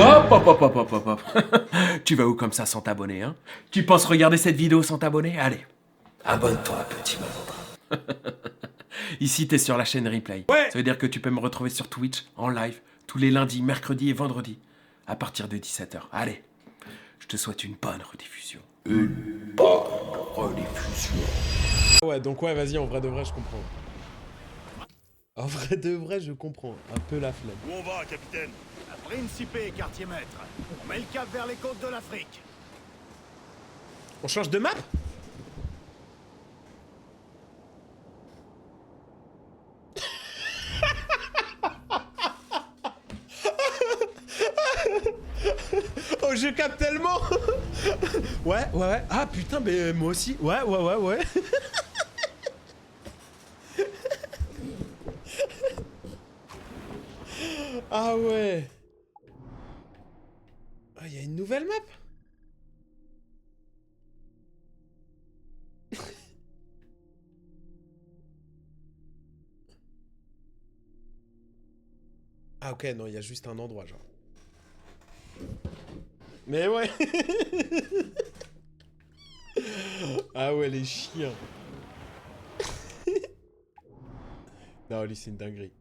Hop, hop, hop, hop, hop, hop, hop. Tu vas où comme ça sans t'abonner, hein? Tu penses regarder cette vidéo sans t'abonner? Allez, abonne-toi, petit malandrin. Ici, t'es sur la chaîne Replay. Ouais. Ça veut dire que tu peux me retrouver sur Twitch, en live, tous les lundis, mercredis et vendredis, à partir de 17h. Allez, je te souhaite une bonne rediffusion. Une bonne rediffusion. Ouais, donc ouais, vas-y, en vrai de vrai, je comprends. En vrai de vrai, je comprends. Un peu la flemme. Où on va, capitaine? À Principe, quartier maître. On met le cap vers les côtes de l'Afrique. On change de map? Oh, je capte tellement. Ouais, ouais, ouais. Ah putain, mais moi aussi. Ouais, ouais, ouais, ouais. Ah ouais. Ah, il y a une nouvelle map? Ah ok, non, il y a juste un endroit, genre. Mais ouais. Ah ouais, les chiens. Non, lui, c'est une dinguerie.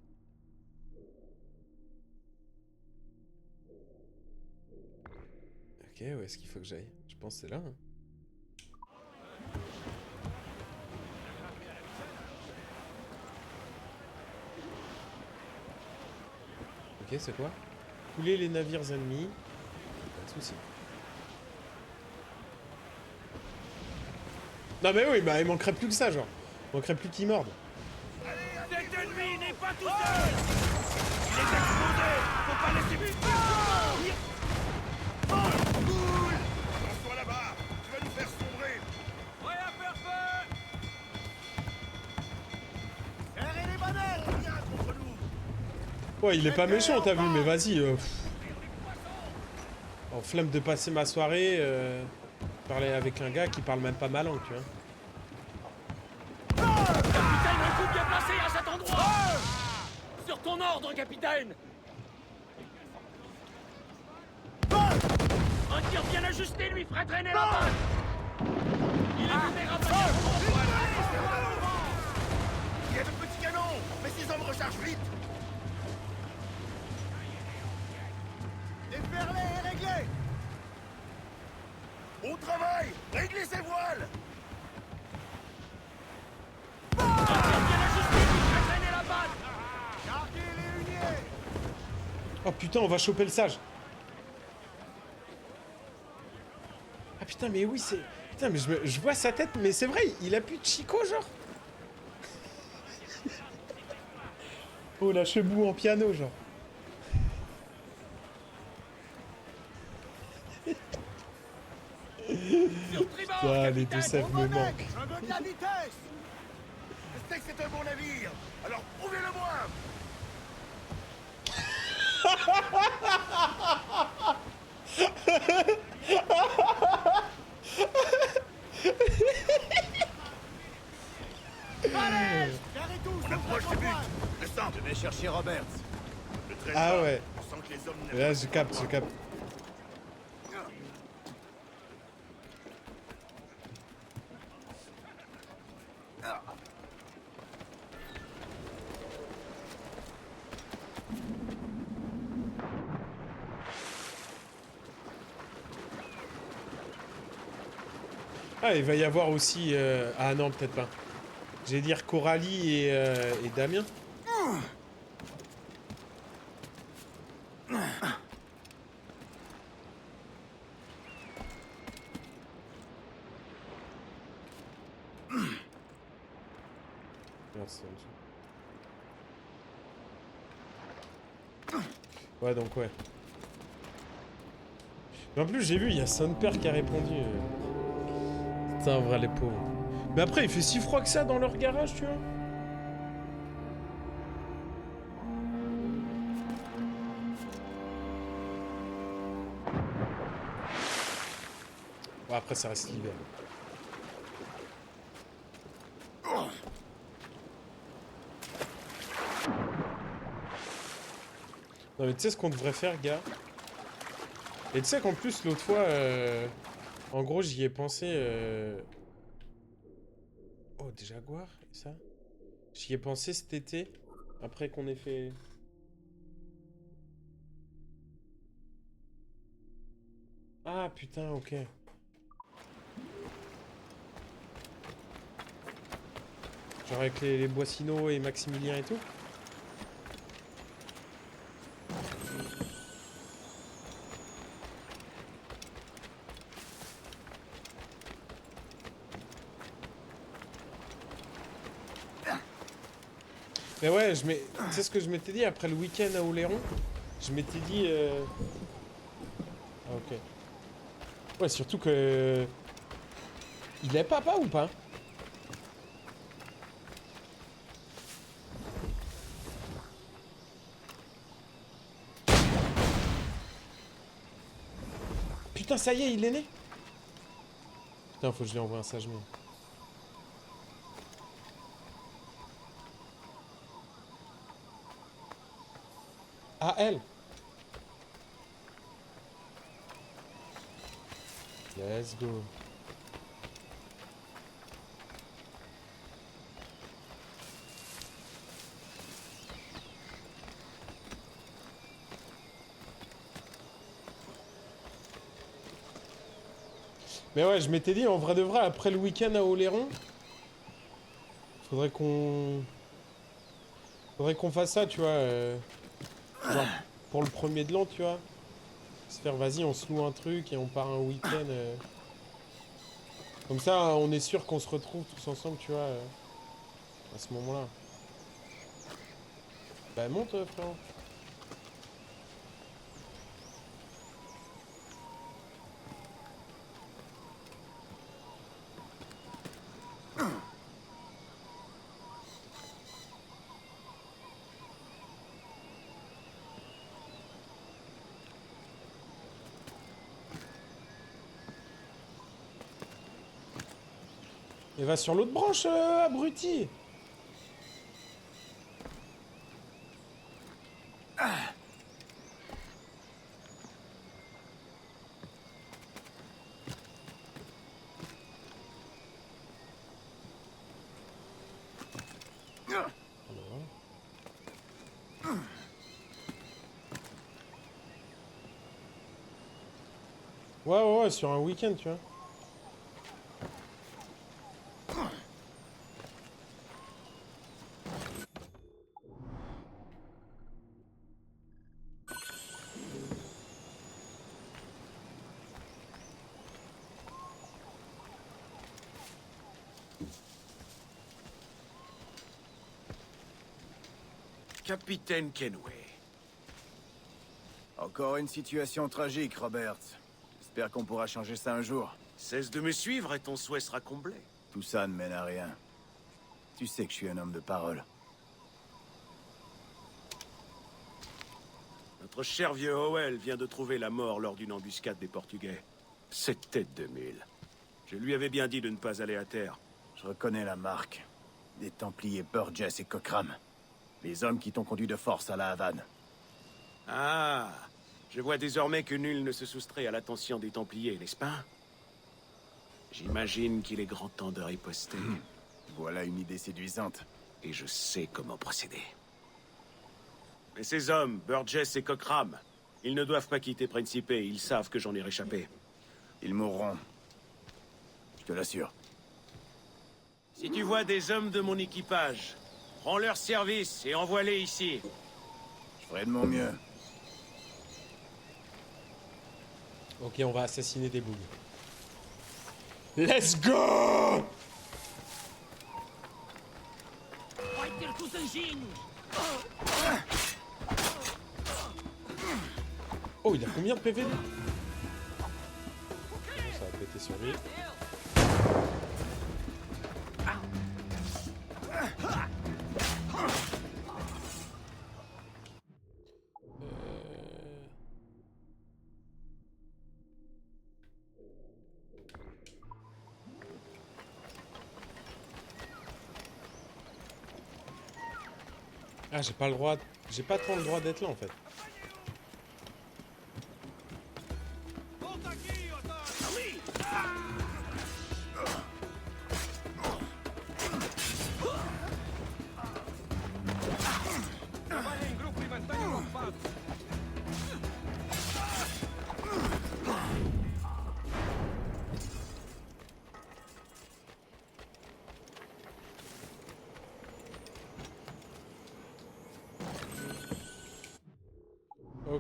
Ok, où est-ce qu'il faut que j'aille? Je pense que c'est là, hein. Ok, c'est quoi? Couler les navires ennemis. Pas de soucis. Non mais oui, bah il manquerait plus que ça, genre. Il manquerait plus qu'il morde. Cet ennemi n'est pas tout seul. Il est explosé. Faut pas laisser fuir. Lance-toi là-bas! Tu vas nous faire sombrer! Prêt à faire feu. Serrez les manœuvres. Viens contre nous! Ouais, il est pas méchant, t'as vu, mais vas-y. En flemme de passer ma soirée, parler avec un gars qui parle même pas ma langue, tu vois. Capitaine, un coup bien placé à cet endroit. Sur ton ordre, capitaine. Un tir bien ajusté lui ferait traîner la balle. Il est vulnérable à Il y a de petits canons! Mais ces hommes rechargent vite! Déferlé et réglé. Au travail! Réglez ces voiles! Un tir bien ajusté lui ferait traîner la balle. Gardez les huniers. Oh putain, on va choper le sage. Ah putain, mais oui, c'est... Putain, mais je vois sa tête, mais c'est vrai, il a plus de Chico, genre. Oh, la chebou en piano, genre. Sur tribord, Ah, les deux capitaine. sèvres me manquent. Je veux de la vitesse. Je sais que c'est un bon navire! Alors prouvez-le-moi! Allez, carré tout. On approche du but! Descends! Je vais chercher Roberts. Ne traîne Ah pas. ouais. Je sens que les hommes n'aiment Là, je capte, je capte. Ah, il va y avoir aussi... Ah non, peut-être pas. J'allais dire Coralie et Damien. Merci, ouais, donc ouais. Mais en plus, j'ai vu, il y a son père qui a répondu. Putain, en vrai, les pauvres. Mais après, il fait si froid que ça dans leur garage, tu vois. Bon, après, ça reste l'hiver. Non mais tu sais ce qu'on devrait faire, gars? Et tu sais qu'en plus, l'autre fois, en gros, j'y ai pensé... Oh, des jaguars, ça? J'y ai pensé cet été, après qu'on ait fait... Ah, putain, ok. Genre avec les Boissino et Maximilien et tout? Mais ouais, tu sais ce que je m'étais dit après le week-end à Oléron? Je m'étais dit... Ah, ok. Ouais, surtout que... Il est papa ou pas? Putain, ça y est, il est né. Putain, faut que je lui envoie un sage mail. Ah, elle. Let's go. Mais ouais, je m'étais dit, en vrai de vrai, après le week-end à Oléron, faudrait qu'on... Faudrait qu'on fasse ça, tu vois. Genre, pour le premier de l'an, tu vois. Se faire, vas-y, on se loue un truc et on part un week-end. Comme ça, on est sûr qu'on se retrouve tous ensemble, tu vois, à ce moment-là. Bah, monte, frérot. Et va sur l'autre branche, abruti. Ouais, ouais, ouais, sur un week-end, tu vois. Capitaine Kenway. Encore une situation tragique, Roberts. J'espère qu'on pourra changer ça un jour. Cesse de me suivre et ton souhait sera comblé. Tout ça ne mène à rien. Tu sais que je suis un homme de parole. Notre cher vieux Howell vient de trouver la mort lors d'une embuscade des Portugais. C'était 2000. Je lui avais bien dit de ne pas aller à terre. Je reconnais la marque. Des Templiers Burgess et Cockram. Les hommes qui t'ont conduit de force à la Havane. Ah, je vois désormais que nul ne se soustrait à l'attention des Templiers, n'est-ce pas? J'imagine qu'il est grand temps de riposter. Voilà une idée séduisante. Et je sais comment procéder. Mais ces hommes, Burgess et Cockram, ils ne doivent pas quitter Principe, ils savent que j'en ai réchappé. Ils mourront. Je te l'assure. Si tu vois des hommes de mon équipage, prends leur service et envoie-les ici. Je ferai de mon mieux. Ok, on va assassiner des bougs. Let's go! Oh, il a combien de PV? Ça va péter sur lui. Ah, j'ai pas le droit... J'ai pas tant le droit d'être là, en fait.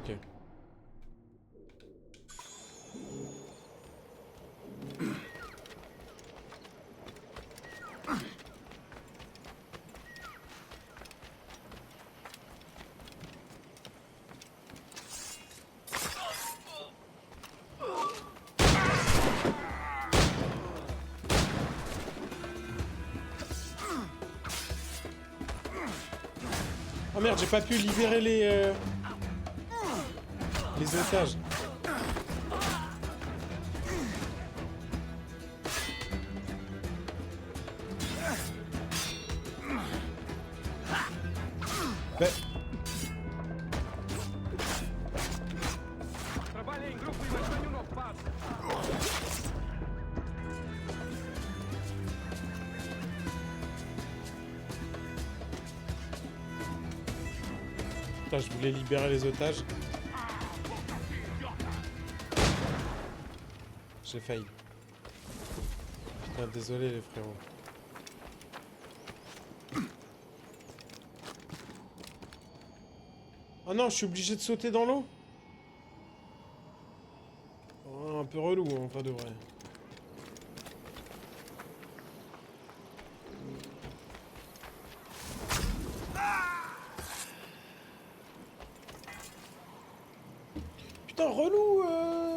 Ok. Oh merde, j'ai pas pu libérer les otages. Ben... Putain, je voulais libérer les otages. J'ai failli. Putain, désolé les frérots. Oh non, je suis obligé de sauter dans l'eau. Oh, un peu relou, hein, pas de vrai. Putain, relou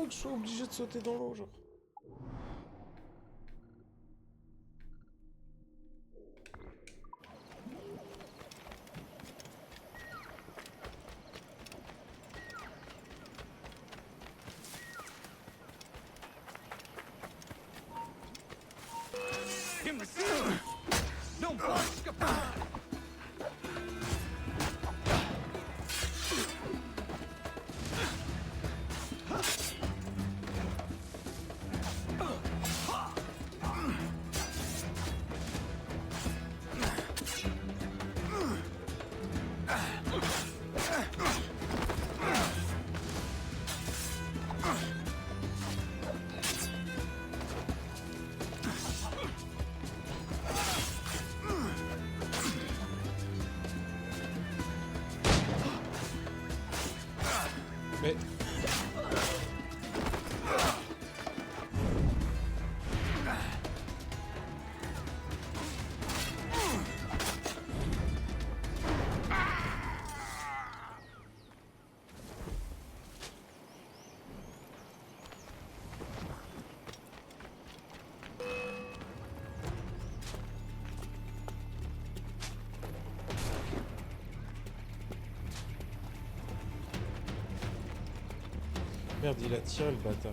que je sois obligé de sauter dans l'eau, genre. Mais... Merde, il a tiré le bâtard.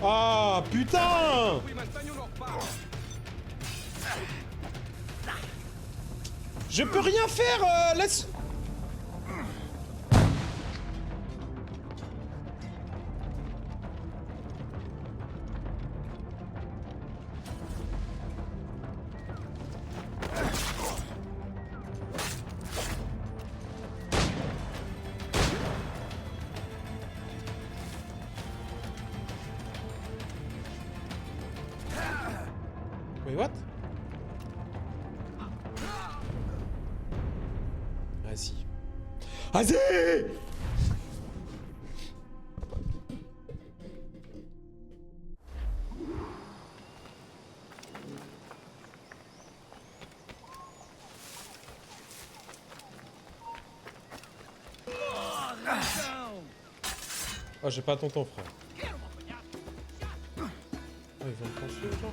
Ah, putain! Je peux rien faire, laisse... Wait, what? Vas-y. Vas-y! Oh, j'ai pas ton temps, frère. Oh, ils vont me construire, genre.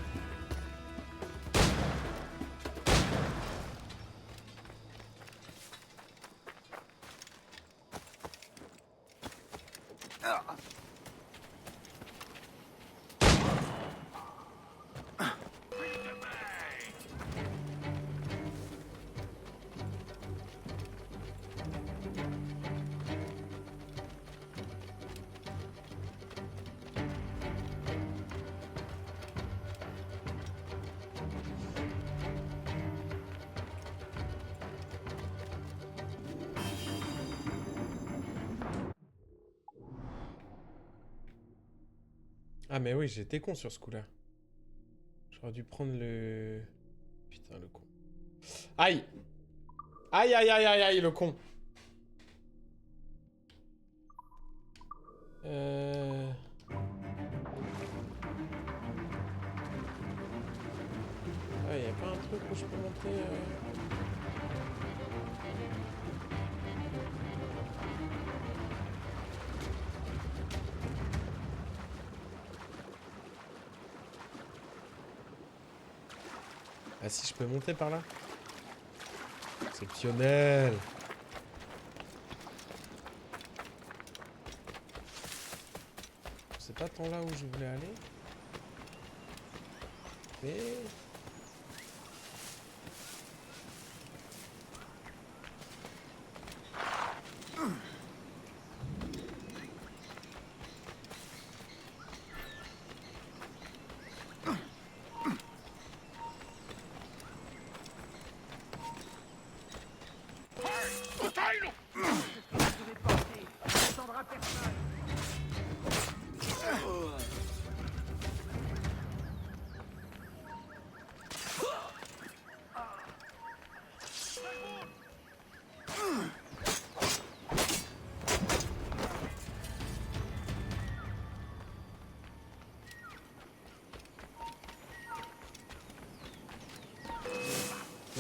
Ah mais oui, j'étais con sur ce coup-là. J'aurais dû prendre le... Putain, le con. Aïe! Aïe, aïe, aïe, aïe, aïe, le con. Ah, y a pas un truc où je peux monter Ah si, je peux monter par là. Exceptionnel. C'est pas tant là où je voulais aller. Mais...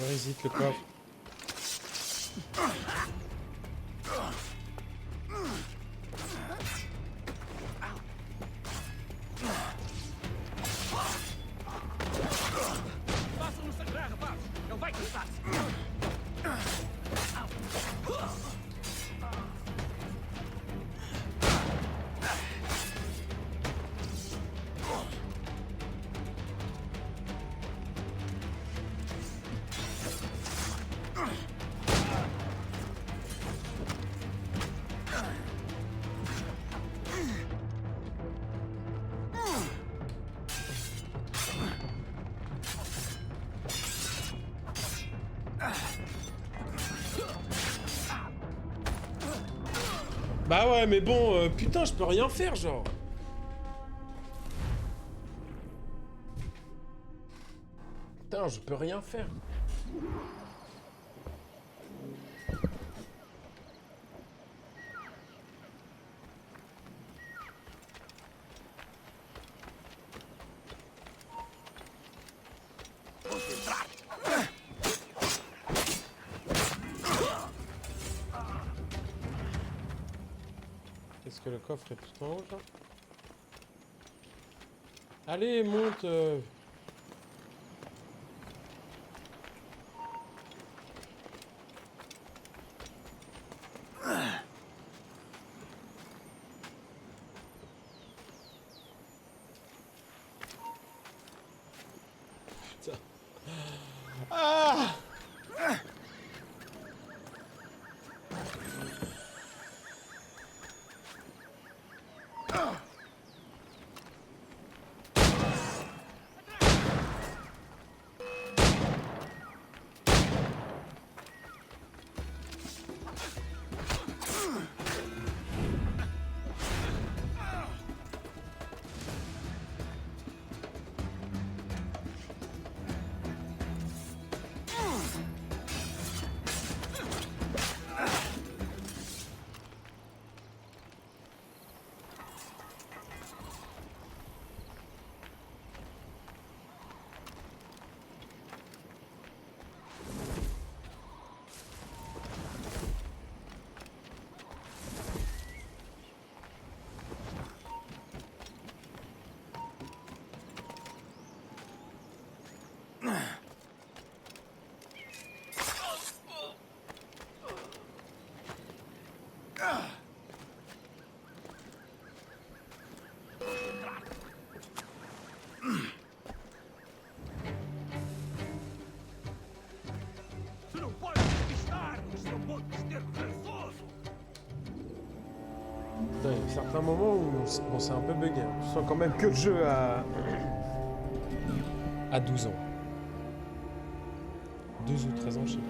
Hésite le coffre. Bah ouais, mais bon, putain, je peux rien faire, genre. Putain, je peux rien faire. Est-ce que le coffre est tout en haut, là? Allez, monte Putain. Ah! Putain, il y a certains moments où bon, c'est un peu bugué. Hein. Je sens quand même que le jeu a 12 ans. 12 ou 13 ans, je sais plus.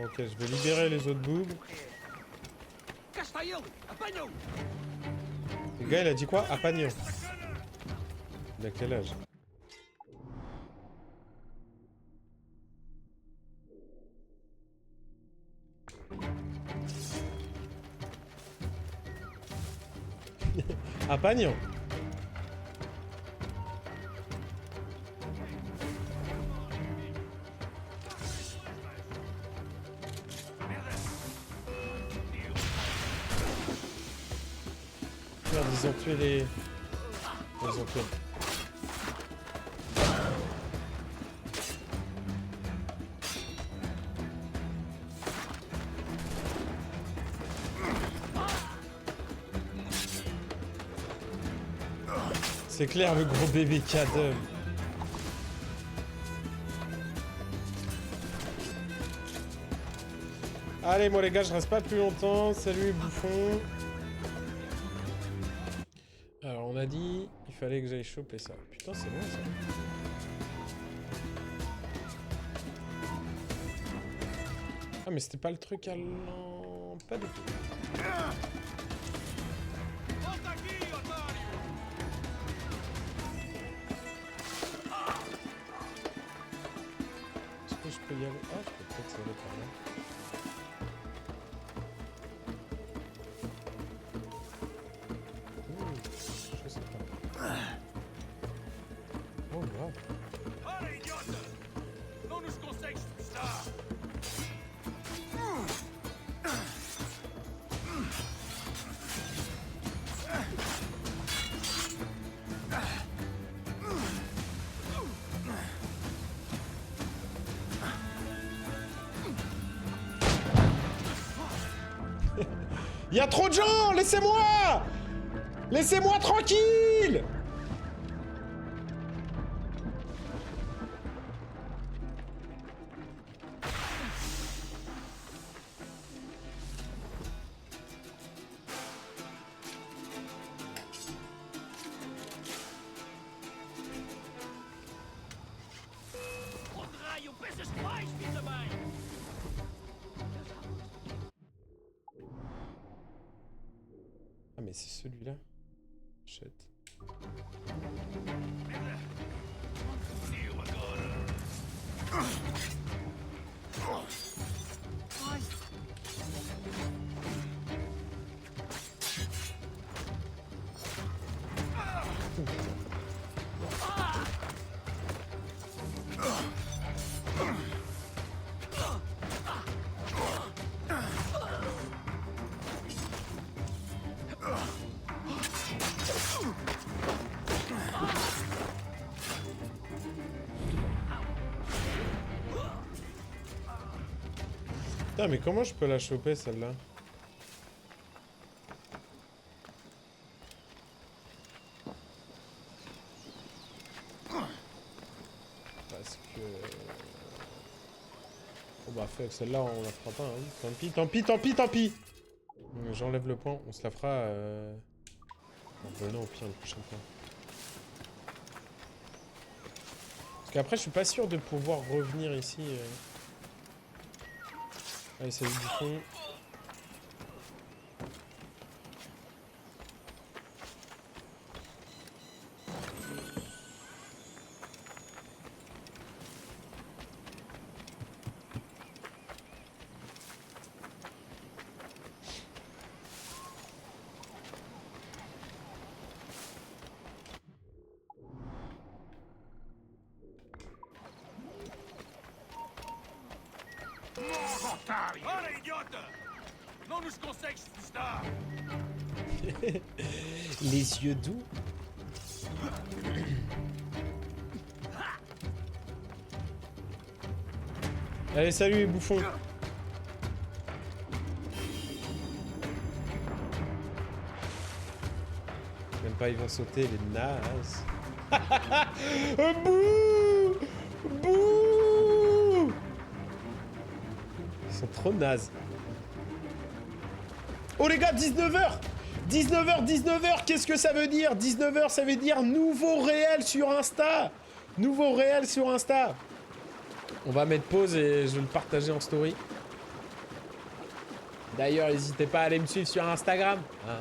Ok, je vais libérer les autres boobs. Le gars, il a dit quoi? Apagnon. Il a quel âge? Apagnon. Merde, ils ont tué les... Ils ont tué. C'est clair, le gros bébé cadum. Allez, moi les gars, je reste pas plus longtemps. Salut, bouffon. Alors, on a dit il fallait que j'aille choper ça. Putain, c'est bon ça. Ah, mais c'était pas le truc à l'en... Pas du tout. Est-ce que je peux y aller? Ah, je peux peut-être y aller par là. Je sais pas. Oh, grave. Il y a trop de gens! Laissez-moi! Laissez-moi tranquille! Ah mais c'est celui-là. Shit. Putain, mais comment je peux la choper celle-là? Parce que... Oh bah fait, celle-là on la fera pas, hein. Tant pis, tant pis, tant pis, tant pis. J'enlève le point, on se la fera en venant au pire le prochain point. Parce qu'après je suis pas sûr de pouvoir revenir ici. Allez, salut du fond. Les yeux doux. Allez, salut les bouffons. Même pas, ils vont sauter, les nazes. Bouh! Bouh! Ils sont trop nazes. Oh les gars, 19h! 19h, qu'est-ce que ça veut dire? 19h, ça veut dire nouveau réel sur Insta. Nouveau réel sur Insta. On va mettre pause et je vais le partager en story. D'ailleurs, n'hésitez pas à aller me suivre sur Instagram. Hein.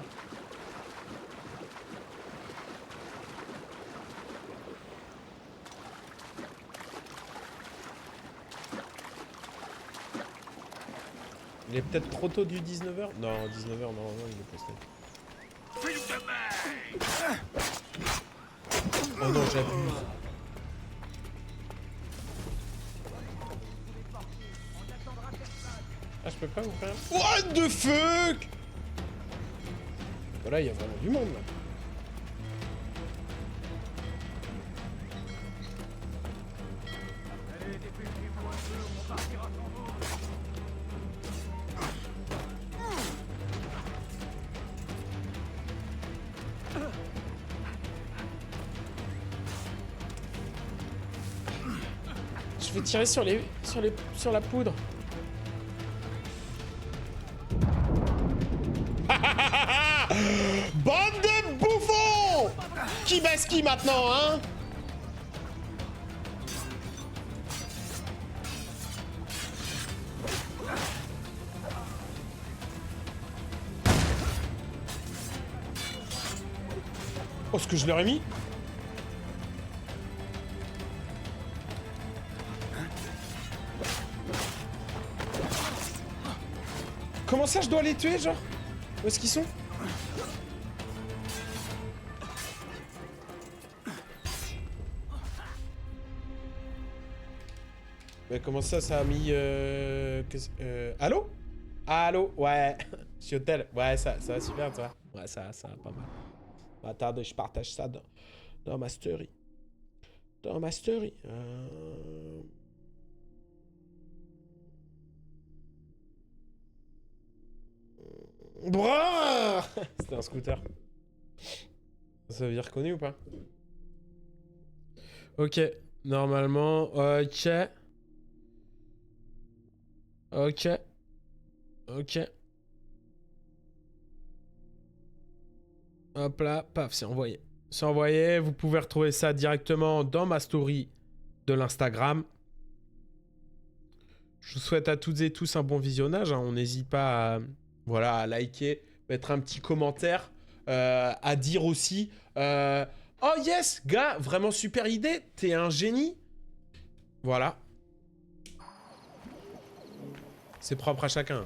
Il est peut-être trop tôt du 19h? Non, 19h, non, il est posté. Oh non, j'abuse. Ah, je peux pas ouvrir. What the fuck? Voilà, il y a vraiment du monde là. Je vais tirer sur la poudre. Bande de bouffons! Qui baisse qui maintenant, hein? Oh, ce que je leur ai mis? Comment ça, je dois les tuer, genre? Où est-ce qu'ils sont? Mais comment ça, ça a mis... Allô? Allô? Ouais. Je suis au tel. Ouais, ça va super, toi. Ouais, ça va pas mal. Attends, je partage ça dans ma story. Dans ma story. Brrr. C'était un scooter. Ça veut dire reconnu ou pas? Ok. Normalement, ok. Ok. Ok. Hop là, paf, c'est envoyé. C'est envoyé, vous pouvez retrouver ça directement dans ma story de l'Instagram. Je vous souhaite à toutes et tous un bon visionnage. Hein. On n'hésite pas à, voilà, à liker, mettre un petit commentaire, à dire aussi oh yes, gars, vraiment super idée, t'es un génie. Voilà. C'est propre à chacun.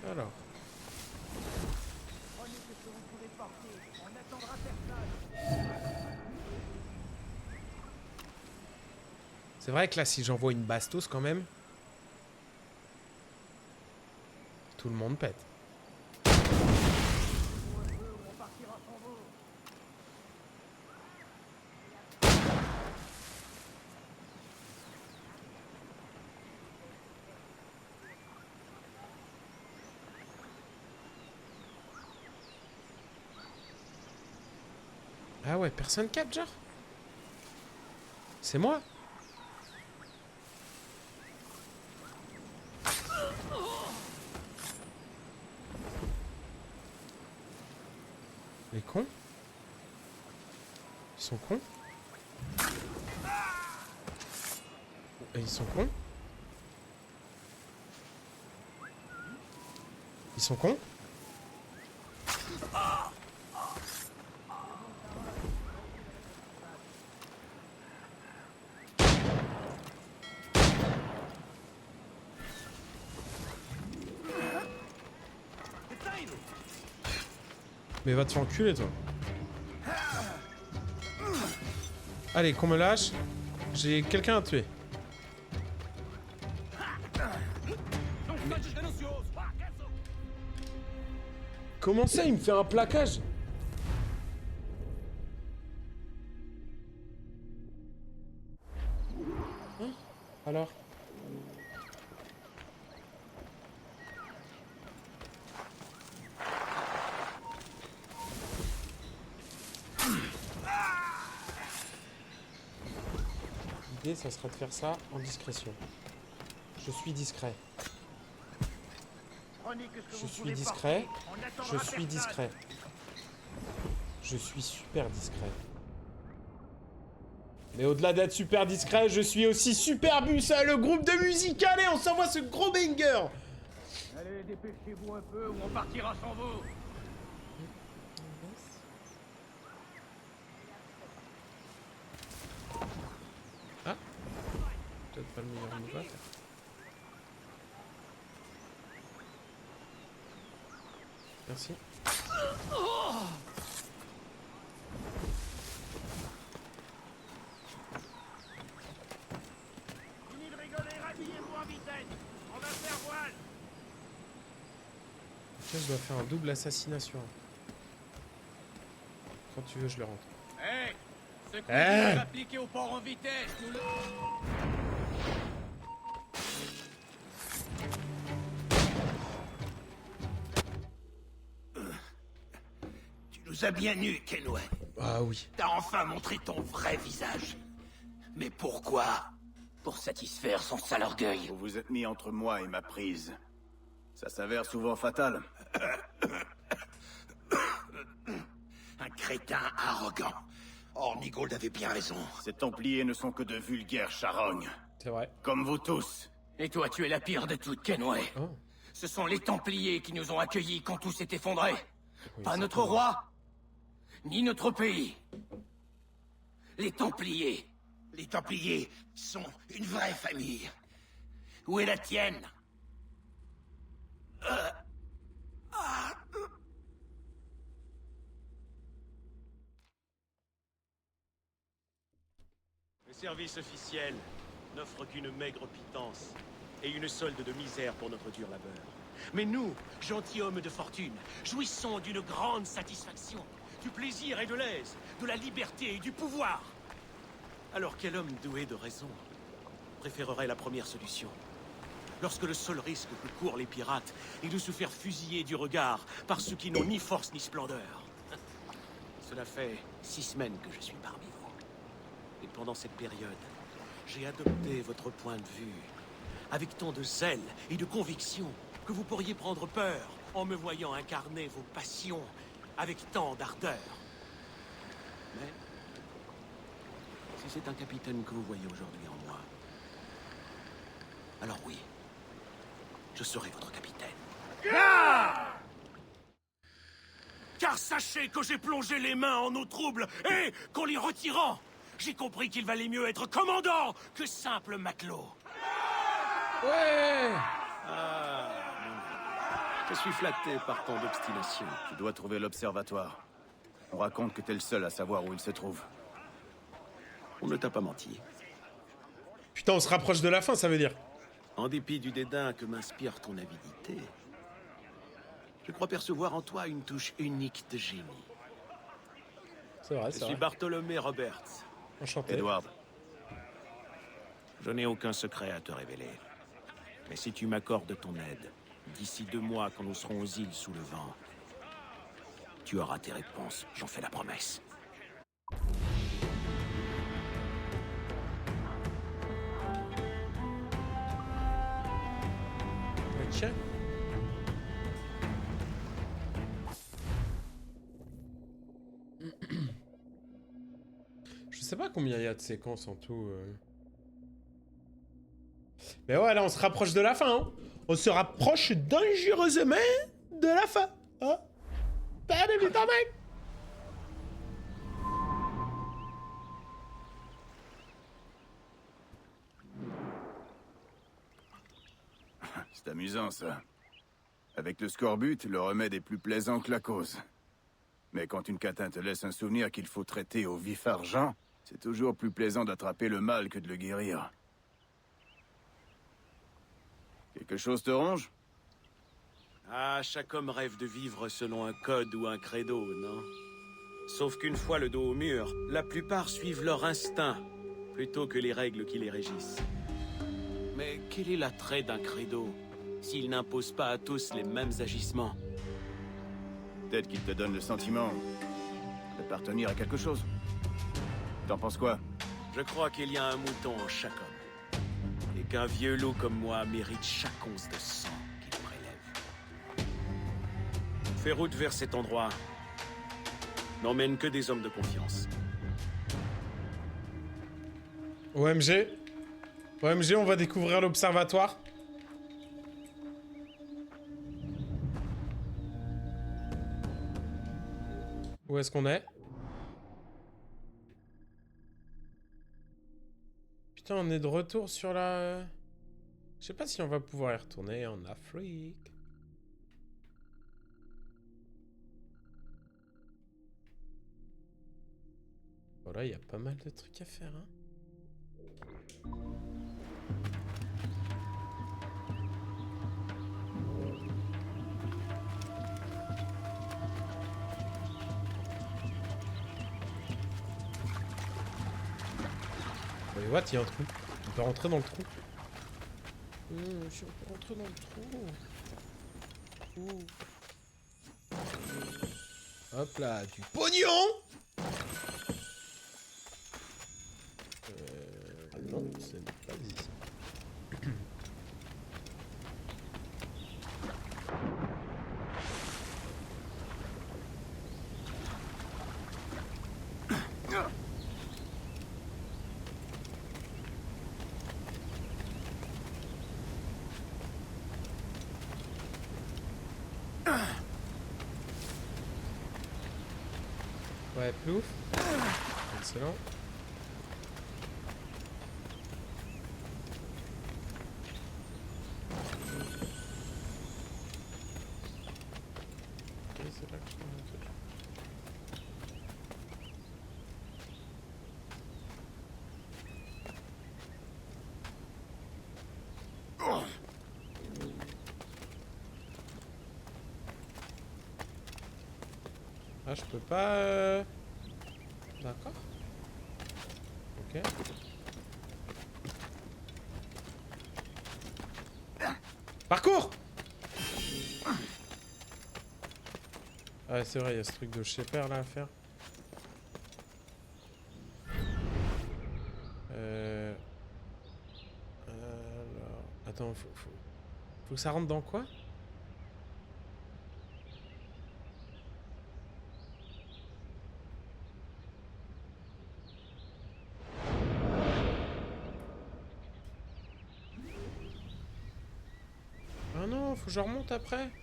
Alors. C'est vrai que là, si j'envoie une bastos quand même, tout le monde pète. Ah ouais, personne capte, genre? C'est moi? Les cons? Ils sont cons? Ils sont cons? Ils sont cons? Mais va te faire enculer, toi. Allez, qu'on me lâche. J'ai quelqu'un à tuer. Comment ça, il me fait un plaquage? Hein? Alors? L'idée, ça serait de faire ça en discrétion. Je suis discret. Je suis discret. Je suis discret. Je suis super discret. Mais au-delà d'être super discret, je suis aussi super bus. Le groupe de musique, allez, on s'envoie ce gros banger. Allez, dépêchez-vous un peu ou on partira sans vous. Ah, peut-être pas le meilleur move à faire. Merci. Fini de rigoler, rhabillez-vous en vitesse. On va faire voile. Tiens, je dois faire un double assassination. Quand tu veux, je le rentre. Hé, ce coup Eh appliqué au port en vitesse, nous le... Tu nous as bien nus, Kenway. Ah oui. T'as enfin montré ton vrai visage. Mais pourquoi? Pour satisfaire son sale orgueil. Vous vous êtes mis entre moi et ma prise. Ça s'avère souvent fatal. Un crétin arrogant. Ornigold avait bien raison. Ces Templiers ne sont que de vulgaires charognes. C'est vrai. Comme vous tous. Et toi, tu es la pire de toutes, Kenway. Oh. Ce sont les Templiers qui nous ont accueillis quand tout s'est effondré. Oui, Pas c'est notre vrai. roi, ni notre pays. Les Templiers. Les Templiers sont une vraie famille. Où est la tienne? Le service officiel n'offre qu'une maigre pitance et une solde de misère pour notre dur labeur. Mais nous, gentilshommes de fortune, jouissons d'une grande satisfaction, du plaisir et de l'aise, de la liberté et du pouvoir. Alors quel homme doué de raison préférerait la première solution? Lorsque le seul risque que courent les pirates est de se faire fusiller du regard par ceux qui n'ont ni force ni splendeur. Cela fait 6 semaines que je suis parmi vous. Et pendant cette période, j'ai adopté votre point de vue avec tant de zèle et de conviction que vous pourriez prendre peur en me voyant incarner vos passions avec tant d'ardeur. Mais si c'est un capitaine que vous voyez aujourd'hui en moi, alors oui, je serai votre capitaine. Car sachez que j'ai plongé les mains en eau trouble et qu'en les retirant, j'ai compris qu'il valait mieux être commandant que simple matelot. Ouais. Je suis flatté par tant d'obstination. Tu dois trouver l'observatoire. On raconte que t'es le seul à savoir où il se trouve. On ne t'a pas menti. Putain, on se rapproche de la fin, ça veut dire. En dépit du dédain que m'inspire ton avidité, je crois percevoir en toi une touche unique de génie. C'est vrai, Je c'est suis vrai. Bartholomé Roberts. Enchanté. Edward, Je n'ai aucun secret à te révéler. Mais si tu m'accordes ton aide, d'ici 2 mois, quand nous serons aux îles sous le vent, tu auras tes réponses, j'en fais la promesse. Ok. Je sais pas combien il y a de séquences en tout. Mais ouais, là, on se rapproche de la fin. Hein. On se rapproche dangereusement de la fin. Hein. Pas de vite, mec. c'est amusant ça. Avec le scorbut, le remède est plus plaisant que la cause. Mais quand une catin te laisse un souvenir qu'il faut traiter au vif argent, c'est toujours plus plaisant d'attraper le mal que de le guérir. Quelque chose te ronge? Ah, chaque homme rêve de vivre selon un code ou un credo, non? Sauf qu'une fois le dos au mur, la plupart suivent leur instinct, plutôt que les règles qui les régissent. Mais quel est l'attrait d'un credo, s'il n'impose pas à tous les mêmes agissements? Peut-être qu'il te donne le sentiment d'appartenir à quelque chose. T'en penses quoi? Je crois qu'il y a un mouton en chaque homme. Et qu'un vieux loup comme moi mérite chaque once de sang qu'il prélève. Fais route vers cet endroit. N'emmène que des hommes de confiance. OMG. OMG, on va découvrir l'observatoire. Où est-ce qu'on est? Putain, on est de retour sur la... Je sais pas si on va pouvoir y retourner en Afrique. Voilà, il y a pas mal de trucs à faire, hein. Mais what, il y a un trou. On peut rentrer dans le trou. Si on peut rentrer dans le trou. Hop là, du pognon. Non, ce n'est pas ici. Ouais, plouf. Excellent. Ok, c'est là que je peux monter. Ah, je peux pas... D'accord. Ok. Parcours! Ah ouais, c'est vrai, il y a ce truc de shepherd là à faire. Alors... Attends, faut que ça rentre dans quoi? Ah non, faut que je remonte après. Vous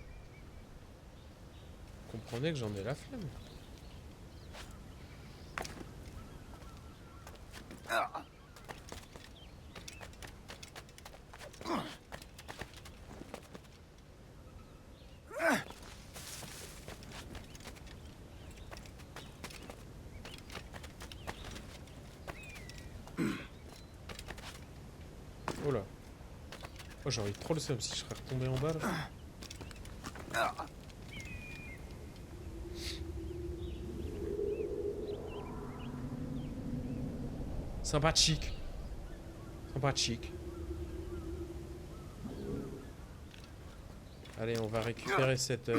comprenez que j'en ai la flemme. Oh là. Oh, j'aurais trop le seum si je serais retombé en bas là. Sympathique. Sympathique. Allez, on va récupérer cette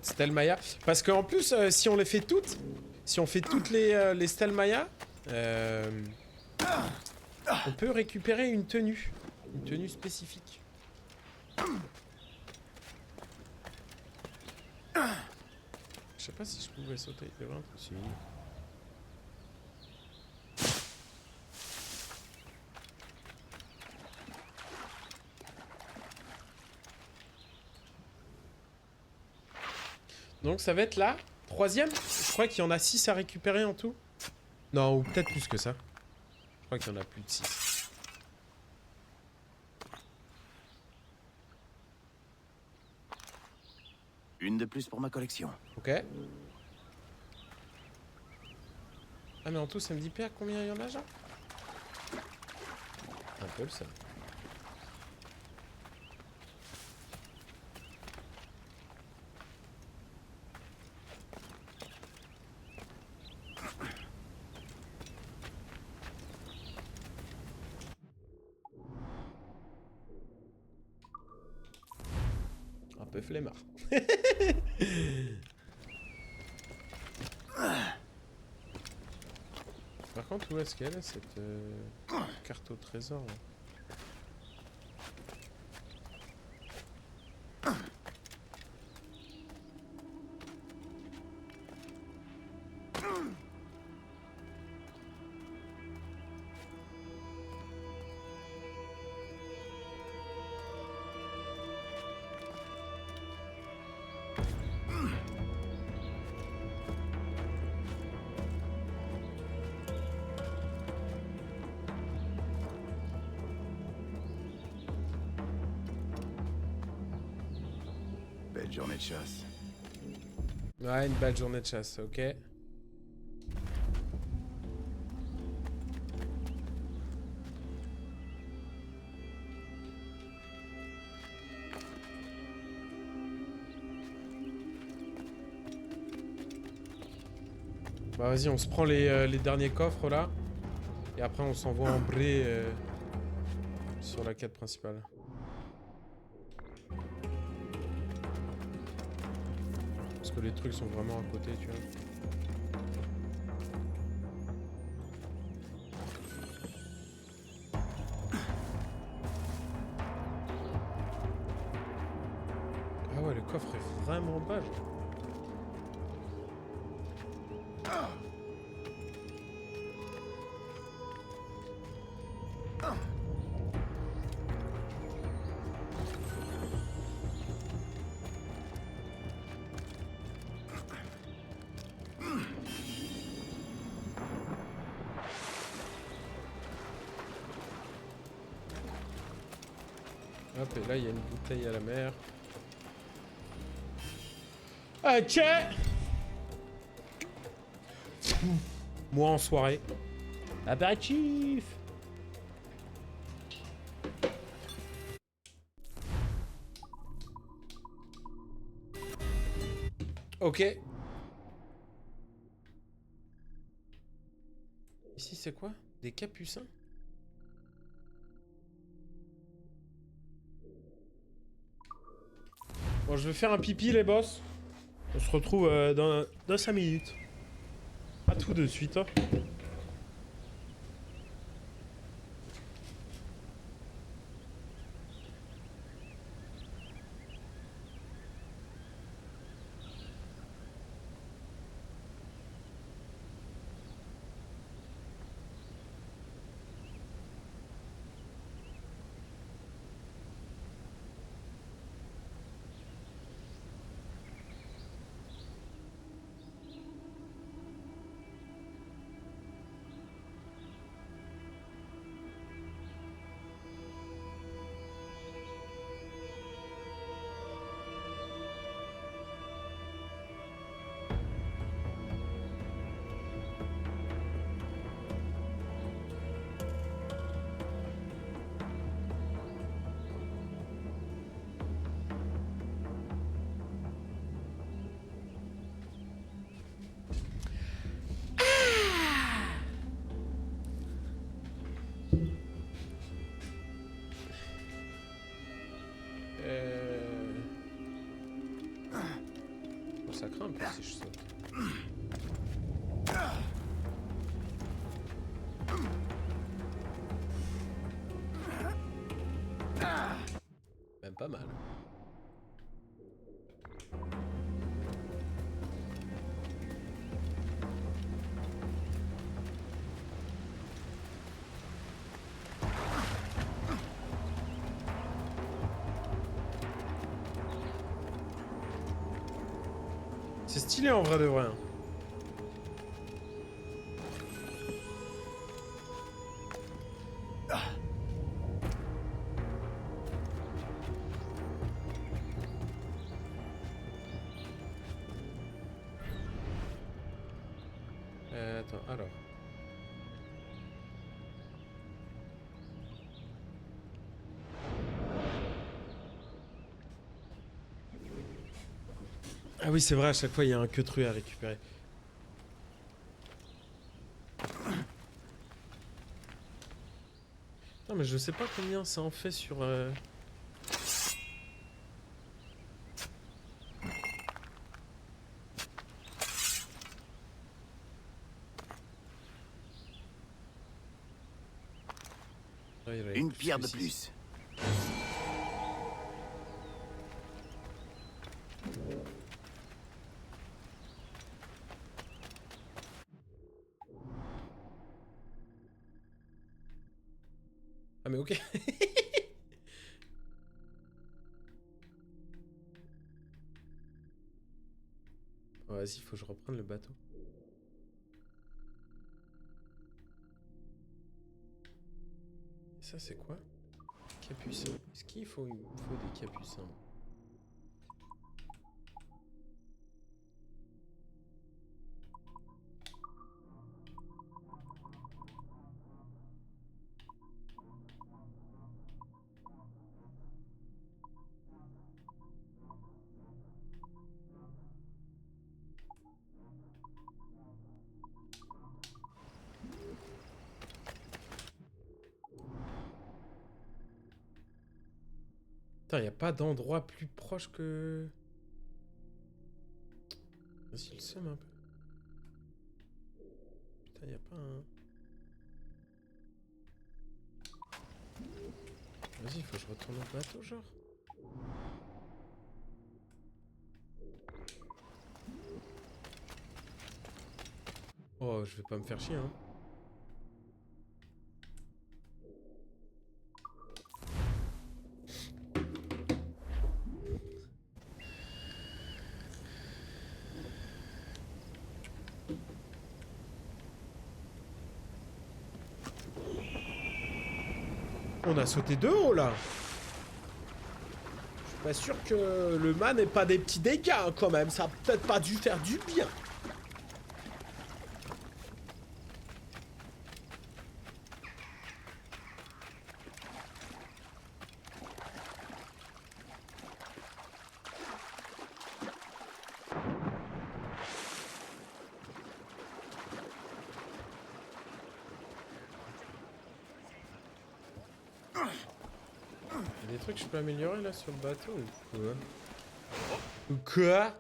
stèle Maya. Parce qu'en plus, si on les fait toutes, si on fait toutes les stèles Maya, on peut récupérer une tenue. Une tenue spécifique. Je sais pas si je pouvais sauter. Il y avait un truc. Si. Donc ça va être la troisième. Je crois qu'il y en a 6 à récupérer en tout. Non, ou peut-être plus que ça. Je crois qu'il y en a plus de 6. Une de plus pour ma collection. Ok. Ah mais en tout ça me dit pas combien il y en a genre. Un peu le seul. Un peu flemmard. Par contre, où est-ce qu'elle est cette carte au trésor là? belle journée de chasse. Ouais, une belle journée de chasse, ok. Bah vas-y, on se prend les derniers coffres là. Et après on s'envoie en bré sur la quête principale. Parce que les trucs sont vraiment à côté, tu vois. Ah ouais, le coffre est vraiment bas, genre. Hop, et là, il y a une bouteille à la mer. Ok. Moi en soirée. Apéritif. Ok. Ici, c'est quoi? Des capucins? Bon, je vais faire un pipi, les boss. On se retrouve dans 5 minutes. Pas tout de suite. Hein. Bon, ça craint un peu si je saute. Même pas mal. C'est stylé en vrai de vrai. Hein. Attends, alors. Ah oui, c'est vrai, à chaque fois, il y a un queutru à récupérer. Non, mais je sais pas combien ça en fait sur... Ah, il y en avait Une plus pierre que de six. plus. Ah mais ok. Oh, vas-y, faut que je reprenne le bateau. Et ça c'est quoi? Capucin. Est-ce qu'il faut des capucins? Putain, y a pas d'endroit plus proche que... Vas-y, le seum un peu. Putain, y a pas un... Vas-y, faut que je retourne au bateau, genre. Oh, je vais pas me faire chier, hein. On a sauté de haut, là. Je suis pas sûr que le mât n'ait pas des petits dégâts, hein, quand même. Ça a peut-être pas dû faire du bien. Il y a des trucs que je peux améliorer là sur le bateau ou quoi? Ou quoi?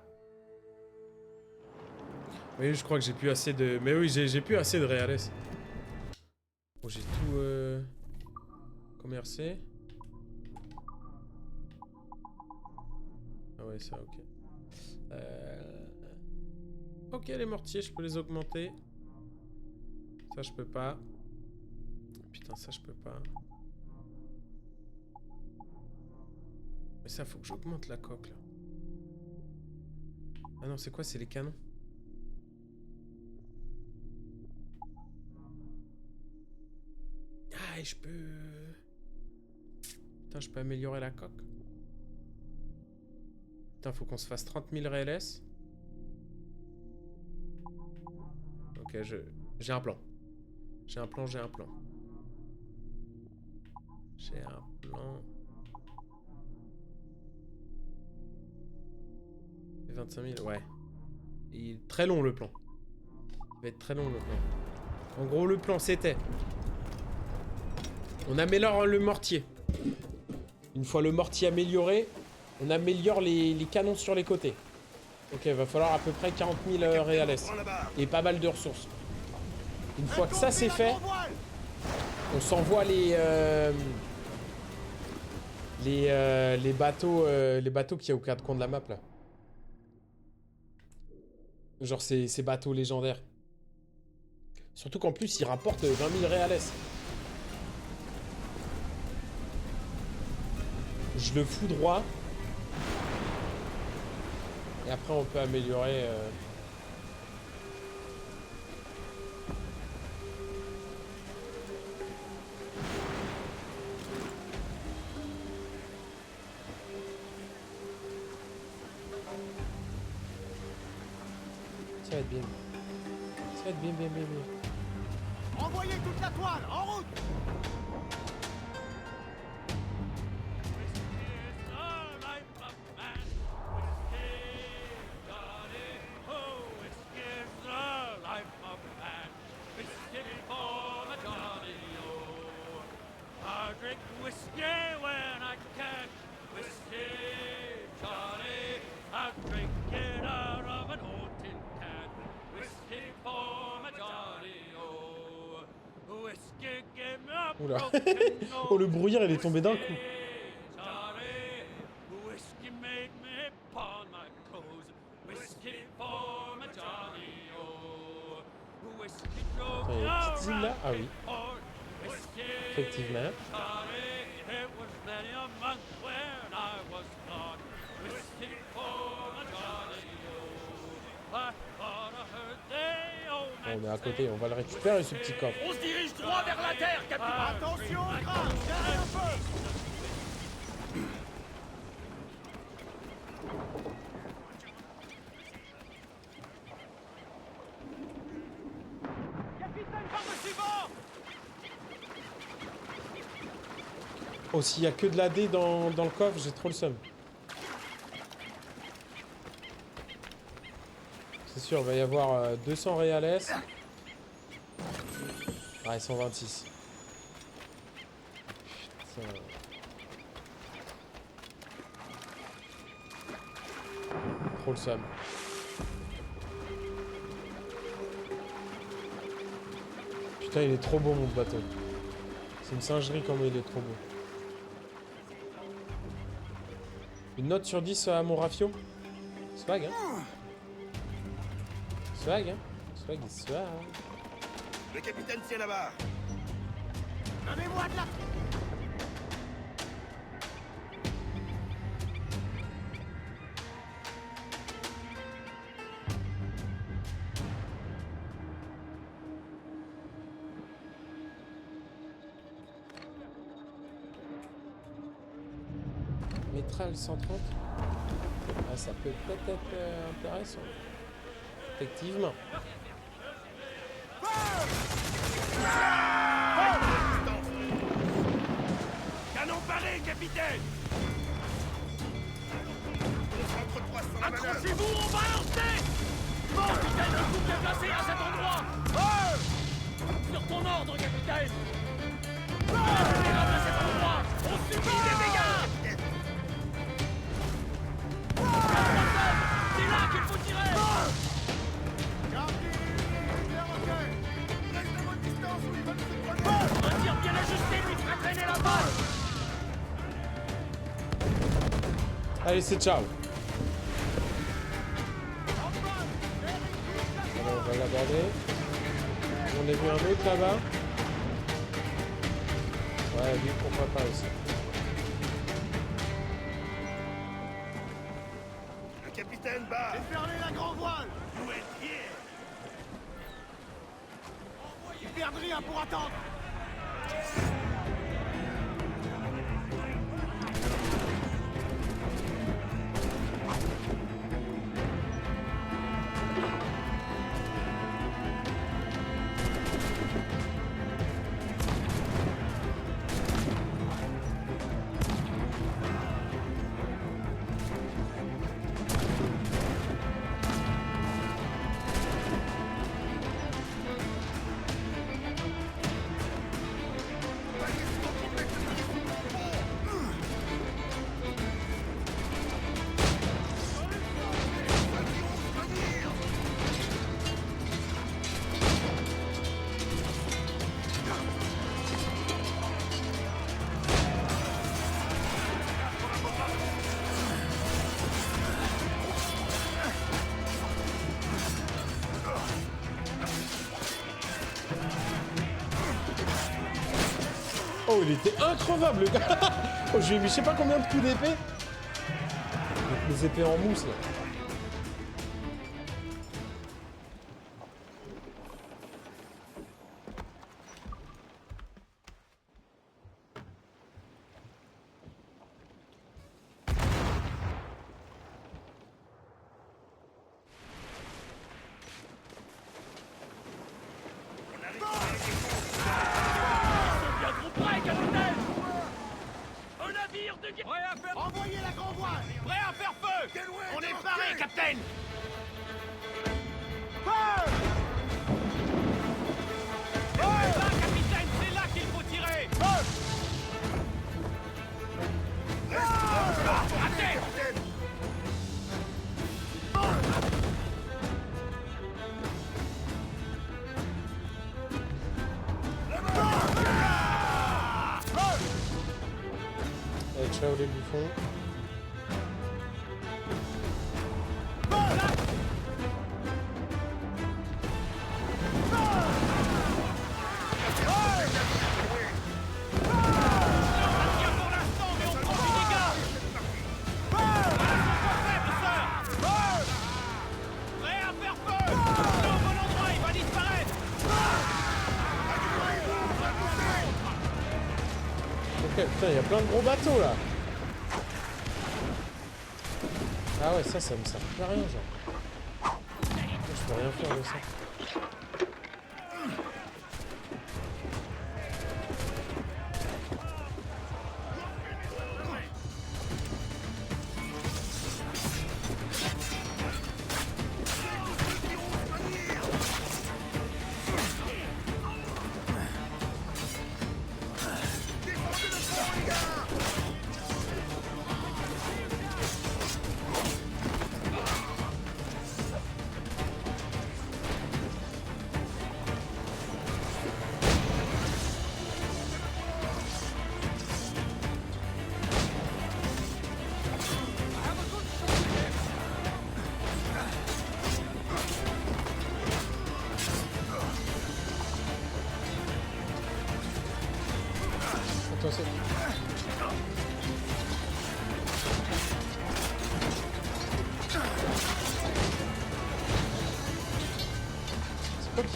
Oui, je crois que j'ai plus assez de... Mais oui, j'ai plus assez de réales. Bon, j'ai tout commercé. Ah ouais, ça, ok. Ok, les mortiers, je peux les augmenter. Ça, je peux pas. Putain, ça, je peux pas. Mais ça, faut que j'augmente la coque, là. Ah non, c'est quoi? C'est les canons. Ah, et je peux... Putain, je peux améliorer la coque. Putain, faut qu'on se fasse 30 000 RLS. Ok, j'ai un plan. J'ai un plan. J'ai un plan. 25 000, ouais. Il est très long le plan. Il va être très long le plan. En gros, le plan c'était... On améliore le mortier. Une fois le mortier amélioré, on améliore les canons sur les côtés. Ok, il va falloir à peu près 40 000 réales. Et pas mal de ressources. Une fois que ça c'est fait, on s'envoie les bateaux qu'il y a aux quatre coins de la map là. Genre ces bateaux légendaires. Surtout qu'en plus ils rapportent 20 000 réales. Je le fous droit. Et après on peut améliorer... Ça va être bien. Ça va être bien. Envoyez toute la toile, en route! Oula. Oh, le brouillard, il est tombé d'un coup. Attends, il y a une petite île là? Ah oui. Effectivement. Bon, on est à côté, on va le récupérer ce petit coffre. On se dirige droit vers la terre, capitaine! Attention, Gras! Derrière un peu! Capitaine, par-dessus bord! Oh, s'il y a que de l'AD dans le coffre, j'ai trop le seum. C'est sûr, il va y avoir 200 réales. Ouais, 126. Putain. trop le seum. Putain, il est trop beau mon bateau. C'est une singerie comment il est trop beau. Une note sur 10 à mon rafio. Swag, hein. Swag, hein. Swag et swag. Le capitaine, c'est là-bas. Donnez-moi de la... Métral 130. Ah, ça peut peut-être être intéressant. Effectivement. Canon paré, capitaine! Accrochez-vous, on va lancer! Bon, capitaine, un coup bien placé à cet endroit! Sur ton ordre, capitaine! Général à cet endroit! On subit des dégâts! C'est là qu'il faut tirer! Un tir bien ajusté lui fera traîner la balle! Allez, c'est ciao. Alors, on va l'aborder. On a vu un autre là-bas. Ouais, lui, pourquoi pas aussi. Le capitaine bat. Déferlez la grand voile! Vous êtes fiers! Perdre rien pour attendre! Oh, il était increvable, le gars. Oh, je lui ai mis je sais pas combien de coups d'épée. Avec les épées en mousse, là. Bien trop près, capitaine! Un navire de guerre! Prêt à faire... Envoyez la grand voile! Prêt à faire feu! On est paré, capitaine! Feu! C'est là, capitaine, c'est là qu'il faut tirer! Feu! Raté! Allez, ciao les bouffons. Tiens pour l'instant, mais on prend du dégât! Faible, sœur! Prêt à faire feu! C'est au bon endroit, il va disparaître! Ok, putain, il y a plein de gros bateaux là. Ah ouais, ça me sert plus à rien, genre. Je peux rien faire de ça.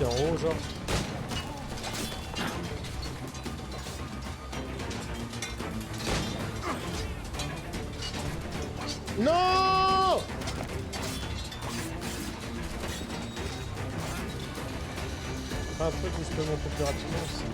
qui est en haut, genre. Non! Un truc où je peux monter plus rapidement aussi.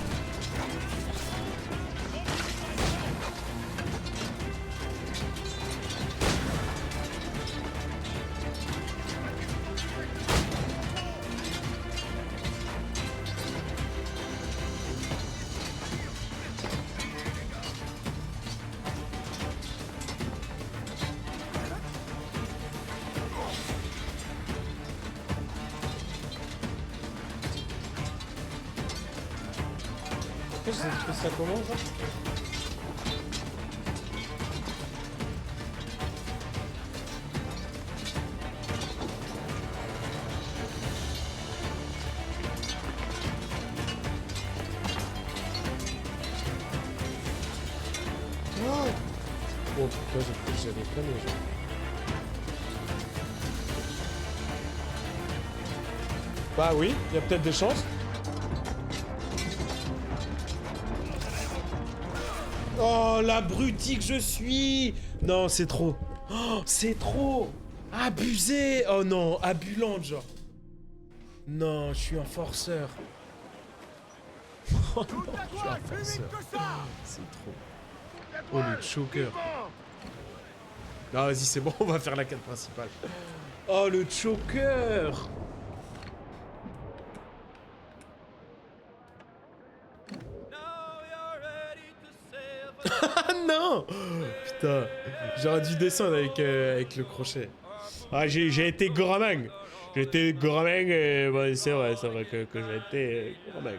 Je fais ça comment, ça? Oh putain, j'ai cru que j'allais planer, genre. Bah oui, il y a peut-être des chances. Oh, l'abruti que je suis! Non, c'est trop. Oh, c'est trop! Abusé! Oh non, abulante, genre. Non, je suis un forceur. Oh non, je suis un forceur. C'est trop. Oh, le choker. Non, vas-y, c'est bon, on va faire la quête principale. Oh, le choker! Ah non! Putain, j'aurais dû descendre avec le crochet. Ah, j'ai été gourmand. J'ai été gourmand, bon, c'est vrai que j'ai été gourmand.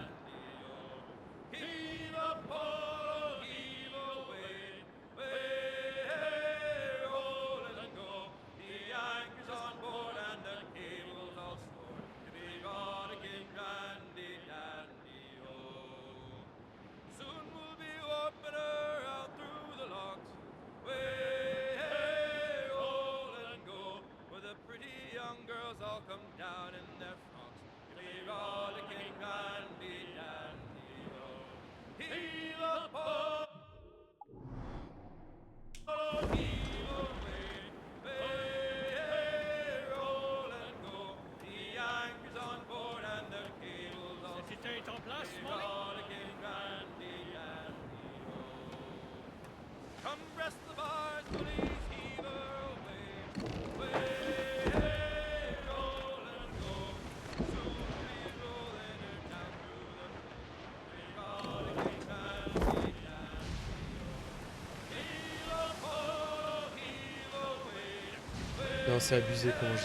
Non, c'est abusé comment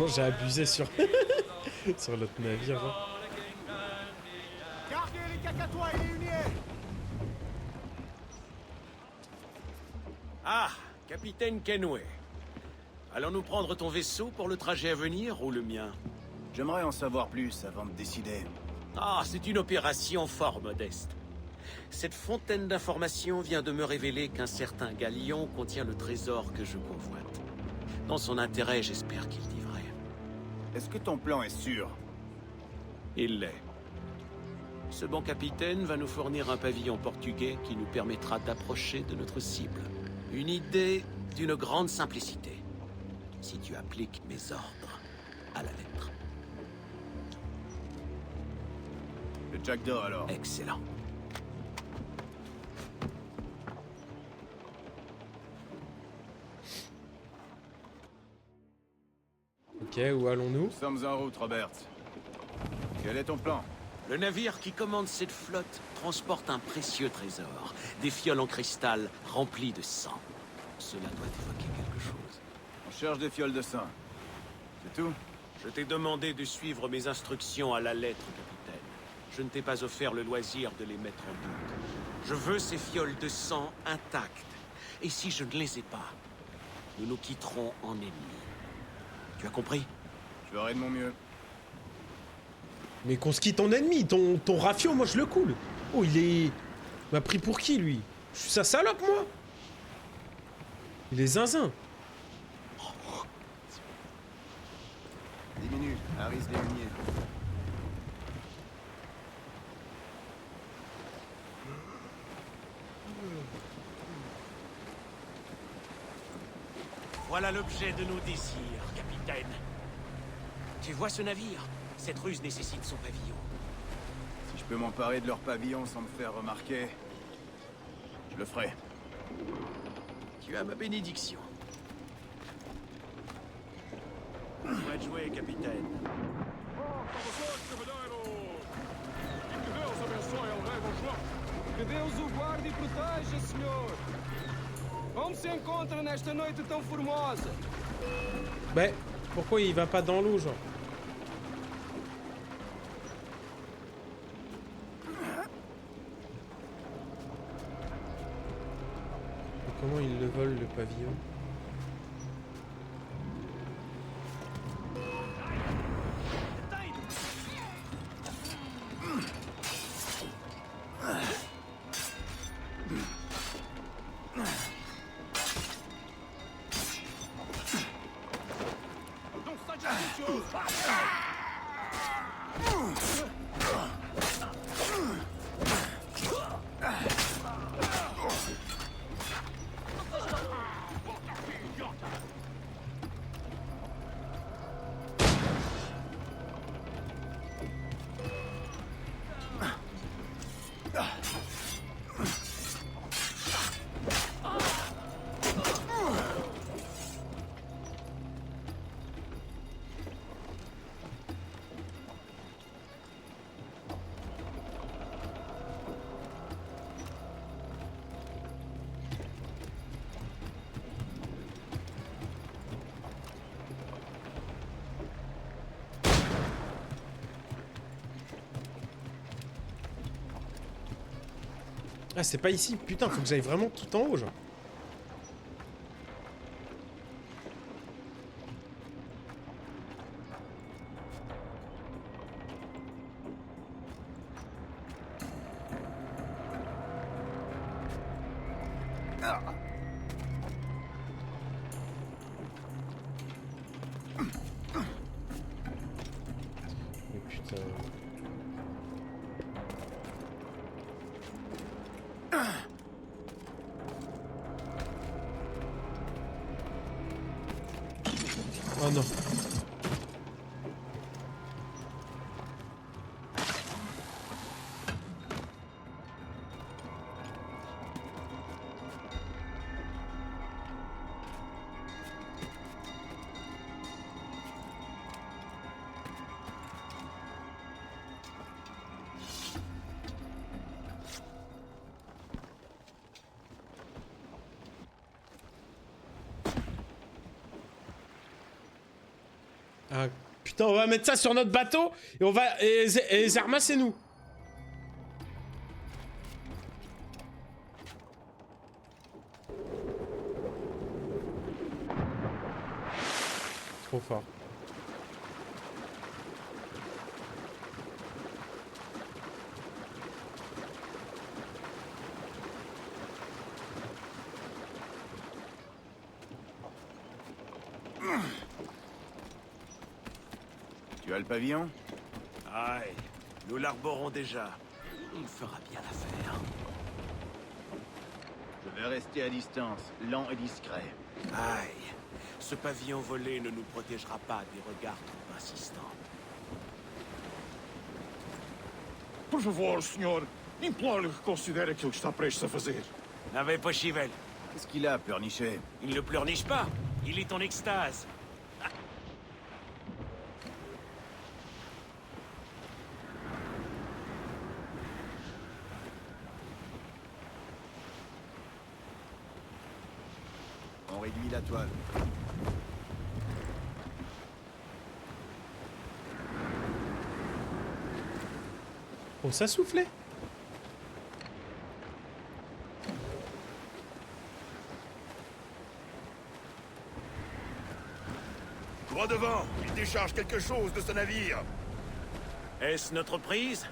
j'ai abusé sur sur l'autre navire. Hein. Gardez les cacatois et les huniers! Ah, capitaine Kenway. Allons-nous prendre ton vaisseau pour le trajet à venir ou le mien? J'aimerais en savoir plus avant de décider. Ah, c'est une opération fort modeste. Cette fontaine d'informations vient de me révéler qu'un certain galion contient le trésor que je convoite. Dans son intérêt, j'espère qu'il dit vrai. Est-ce que ton plan est sûr? Il l'est. Ce bon capitaine va nous fournir un pavillon portugais qui nous permettra d'approcher de notre cible. Une idée d'une grande simplicité, si tu appliques mes ordres à la lettre. Le Jack d'or alors? Excellent. Ok, où allons-nous? Nous sommes en route, Robert. Quel est ton plan? Le navire qui commande cette flotte transporte un précieux trésor, des fioles en cristal remplies de sang. Cela doit évoquer quelque chose. On cherche des fioles de sang. C'est tout? Je t'ai demandé de suivre mes instructions à la lettre, capitaine. Je ne t'ai pas offert le loisir de les mettre en doute. Je veux ces fioles de sang intactes. Et si je ne les ai pas, nous nous quitterons en ennemis. Tu as compris? Je ferai de mon mieux. Mais qu'on se quitte en ennemi, ton rafio, moi je le coule. Oh, il m'a pris pour qui, lui? Je suis sa salope, moi? Il est zinzin. Harris Léonier. Voilà l'objet de nos désirs, capitaine. Tu vois ce navire? Cette ruse nécessite son pavillon. Si je peux m'emparer de leur pavillon sans me faire remarquer, je le ferai. Tu as ma bénédiction. Souhaite jouer, capitaine. Que Deus o guarde e proteja, senhor! Como se encontra nesta noite tão formosa? Ben, pourquoi il va pas dans l'eau, genre? Et comment il le vole, le pavillon? Ah, c'est pas ici. Putain, faut que j'aille vraiment tout en haut, genre. Mais putain... Oh non. Ah, putain, on va mettre ça sur notre bateau et on va... Et Zarma, c'est nous. Trop fort. Tu as le pavillon? Aïe, nous l'arborons déjà. Il fera bien l'affaire. Je vais rester à distance, lent et discret. Aïe, ce pavillon volé ne nous protégera pas des regards trop insistants. Por favor, senhor, imploro-lhe que considere aquilo que está prestes a fazer. N'avez pas Chivel. Qu'est-ce qu'il a, pleurnicher? Il ne pleurniche pas. Il est en extase. On réduit la toile. Oh, ça soufflait. Droit devant, il décharge quelque chose de ce navire. Est-ce notre prise?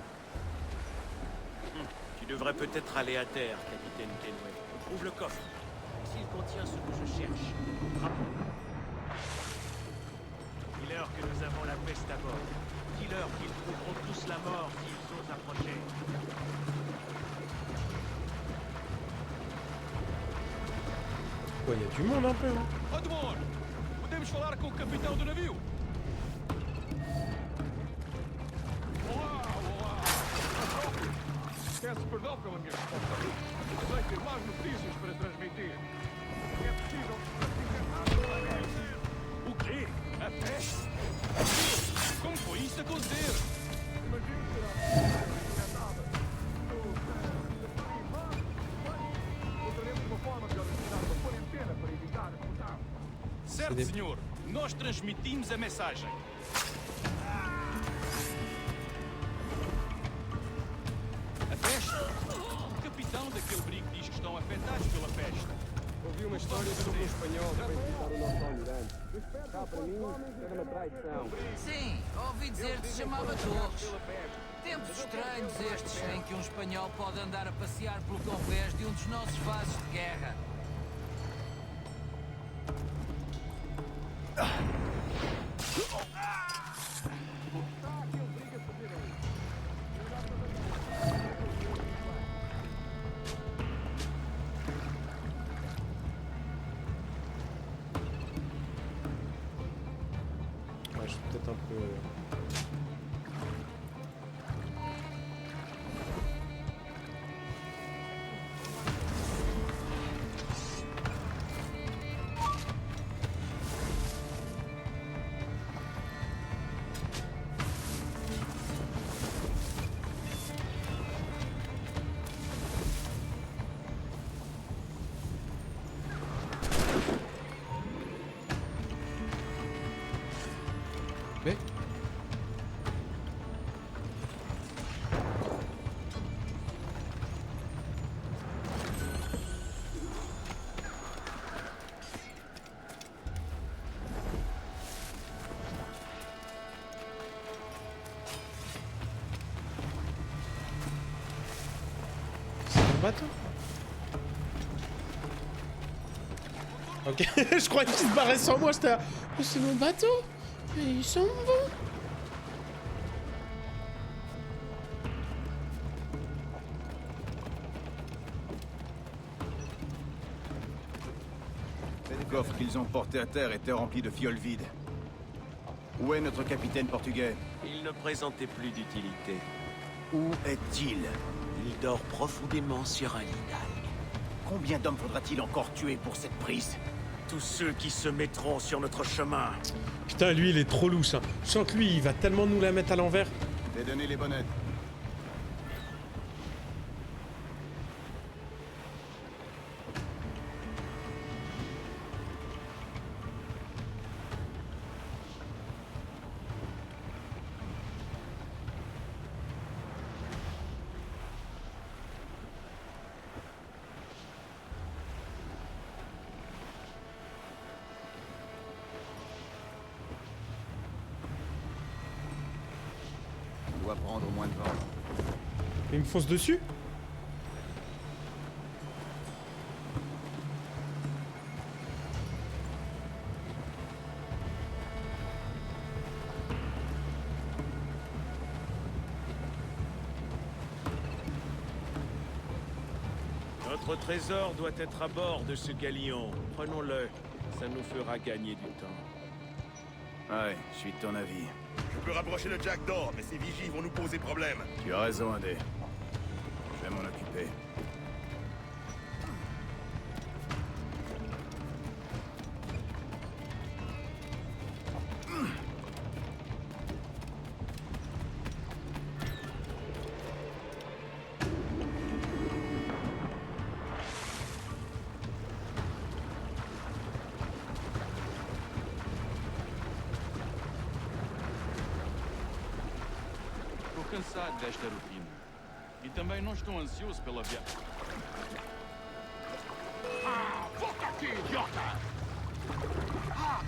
Tu devrais peut-être aller à terre, capitaine Kenway. Trouve le coffre. S'il contient ce que je cherche, frappe. Miller, que nous avons la peste à bord. Dis-leur qu'ils trouveront tous la mort s'ils osent approcher. Ouais, y a du monde un peu, hein. Admor, podemos falar com o capitão do navio? Olá, olá. Peço perdão pela minha resposta. Sei ter más notícias para transmitir. É possível que... O quê? A peste? Como foi isso acontecer? Imagino que será... Certo, senhor. Nós transmitimos a mensagem. A peste? O capitão daquele brigo diz que estão afetados pela peste. Ouvi uma história sobre um espanhol que veio visitar o nosso almirante. Cá para mim, era uma traição. Sim, ouvi dizer que se chamava Torres. Tempos estranhos estes em que um espanhol pode andar a passear pelo convés de um dos nossos vasos de guerra. Ouais, je suis peut-être un peu... Mais... C'est mon bateau. Ok, je croyais qu'il se barrait sans moi, j'étais là. Oh, c'est mon bateau. Mais ils s'en vont. Les coffres qu'ils ont portés à terre étaient remplis de fioles vides. Où est notre capitaine portugais? Il ne présentait plus d'utilité. Où est-il? Il dort profondément sur un lit d'algues. Combien d'hommes faudra-t-il encore tuer pour cette prise? Tous ceux qui se mettront sur notre chemin. Putain, lui, il est trop louche. Hein. Je sens que lui, il va tellement nous la mettre à l'envers. Dédonnez les bonnettes. On doit prendre moins de vent. Il me fonce dessus. Notre trésor doit être à bord de ce galion. Prenons-le. Ça nous fera gagner du temps. Ouais, je suis de ton avis. Je peux rapprocher le Jack d'or, mais ces vigies vont nous poser problème. Tu as raison, Indé. Je vais m'en occuper. Estou cansado desta rotina. E também não estou ansioso pela viagem. Ah, volta aqui, idiota! Ah,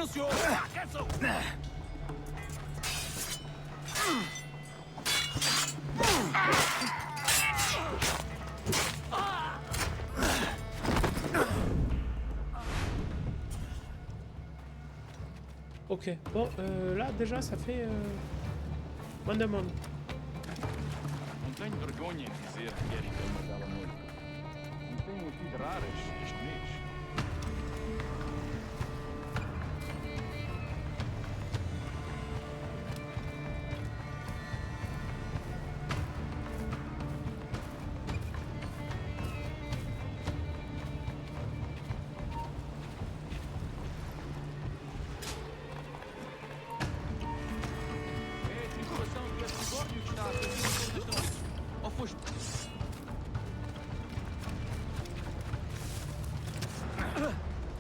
Capitano, senhor! Ok, bon, là déjà ça fait moins de monde. Não tenho vergonha em dizer que esta é uma bela noite. Não tenho ouvido raras este mês.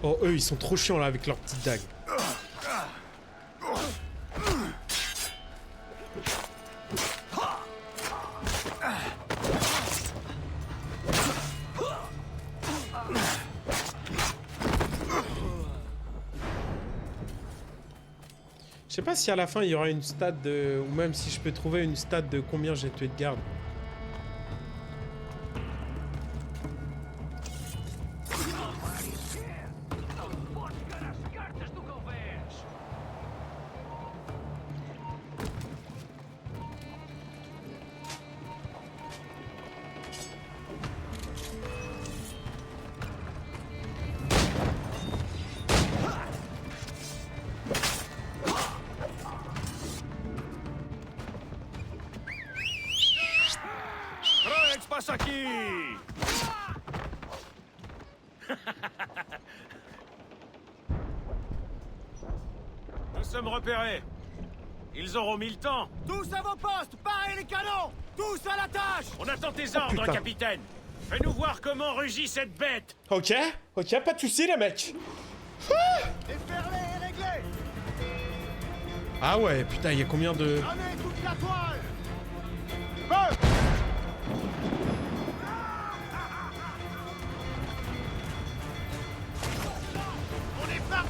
Oh, eux, ils sont trop chiants là avec leurs petites dagues. Je sais pas si à la fin il y aura une stat de... Ou même si je peux trouver une stat de combien j'ai tué de garde. passe aqui! Nous sommes repérés. Ils auront mis le temps. Tous à vos postes, parez les canons! Tous à la tâche! On attend tes ordres, putain. capitaine. Fais-nous voir comment rugit cette bête. Ok, ok, pas de soucis les mecs. Déferlez et réglez! Ah ouais, putain, il y a combien de... Ramenez toute la toile! On est parti!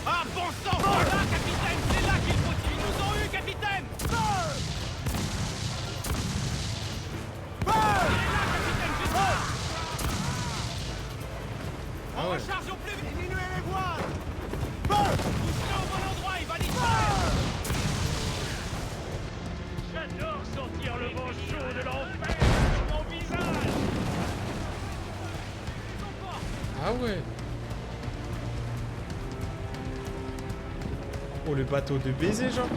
Ah, bon sang! Là, capitaine, c'est là qu'il faut... Ils nous ont eu, capitaine! Il est là, capitaine, juste là! Ah ouais. Recharge au plus vite! Diminuez les voiles! Pousse-le au bon endroit, il va disparaître! J'adore sentir le vent chaud de l'enfer sur mon visage! Ah ouais. Oh, le bateau de baiser, genre.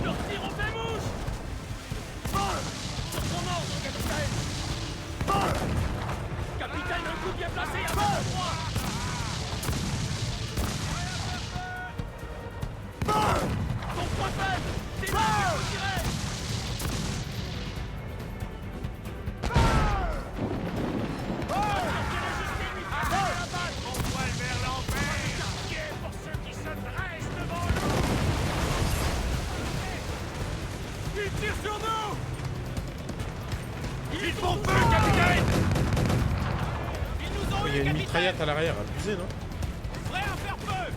Leur tire au fait mouche! Sur ton ordre, capitaine! Capitaine, un coup bien placé à votre endroit! Ton point faible! C'est là qu'il faut tirer! On voile vers l'enfer! Quai pour ceux qui se dressent devant nous! Ils tirent sur nous! Ils font feu, capitaine! Ils nous ont Il y a eu, une capitaine! mitraillette à l'arrière, abusé, non? Prêt à faire feu!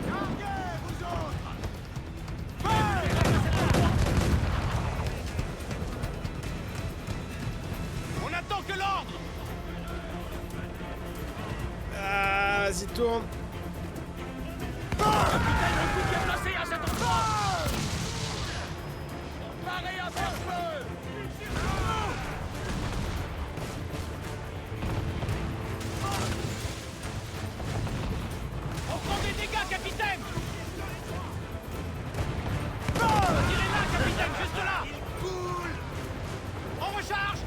Larguez, vous autres! On attend que l'ordre! Ah, vas-y, tourne. Capitaine, un coup bien placé à cet endroit! Parez à faire feu! Ils tirent sur nous! On prend des dégâts, capitaine! Tirez là, capitaine, juste là! Cool! On recharge!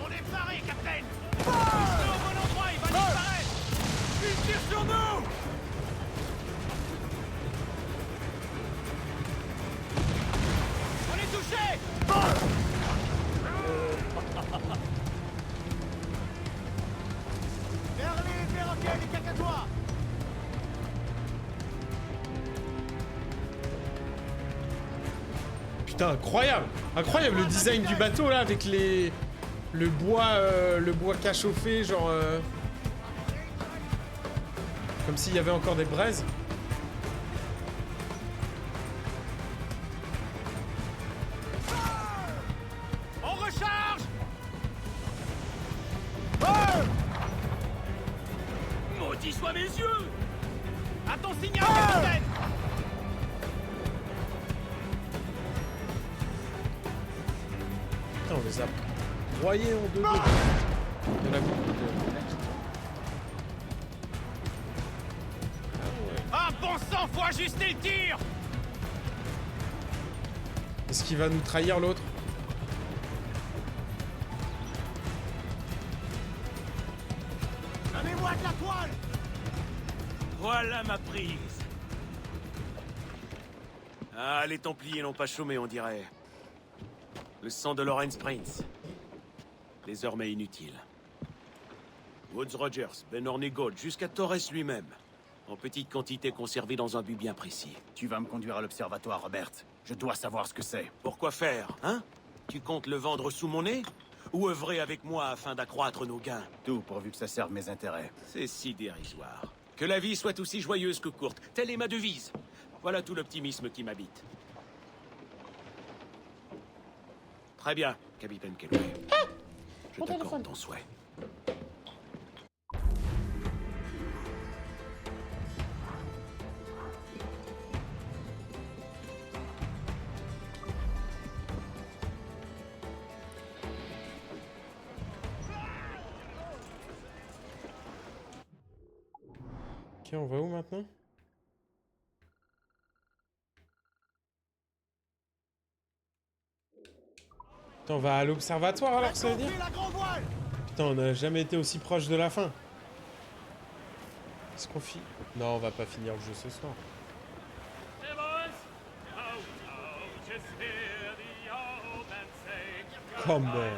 On est paré, capitaine! Pousse-le au bon endroit, il va disparaître! Ils tirent sur nous! On est touché! Vers les perroquets, les cacatois! Putain, incroyable. Incroyable le design du bateau là avec les... Le bois qu'a chauffé, genre... Comme s'il y avait encore des braises. On recharge! Maudit soient mes yeux! À ton signal, capitaine! Putain, on les a broyés en deux. Il y en a beaucoup de... Ah bon sang, faut ajuster le tir! Est-ce qu'il va nous trahir l'autre? Donnez-moi de la toile! Voilà ma prise. Ah, les Templiers n'ont pas chômé, on dirait. Le sang de Lawrence Prince. Désormais inutile. Woods Rogers, Ben Ornigold, jusqu'à Torres lui-même. En petite quantité conservée dans un but bien précis. Tu vas me conduire à l'observatoire, Robert. Je dois savoir ce que c'est. Pourquoi faire, hein? Tu comptes le vendre sous mon nez? Ou œuvrer avec moi afin d'accroître nos gains? Tout pourvu que ça serve mes intérêts. C'est si dérisoire. Que la vie soit aussi joyeuse que courte. Telle est ma devise. Voilà tout l'optimisme qui m'habite. Très bien, capitaine Kelway. Je t'accorde ton souhait. Ok, on va où maintenant? Putain, on va à l'observatoire alors, ça veut dire? Putain, on n'a jamais été aussi proche de la fin. Est-ce qu'on finit? Non, on va pas finir le jeu ce soir. Come on.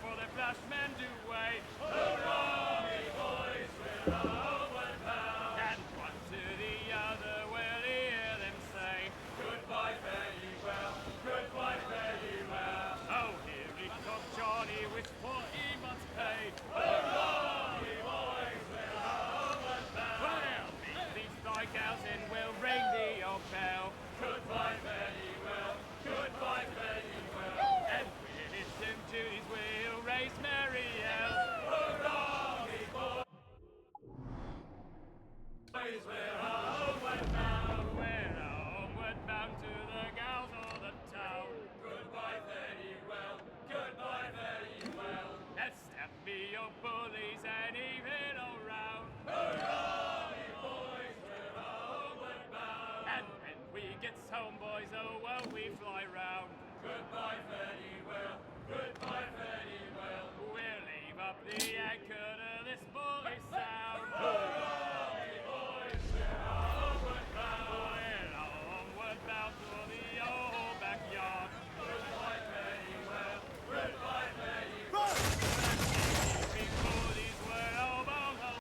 For the flash men do wait. Hurrah, me boys, we're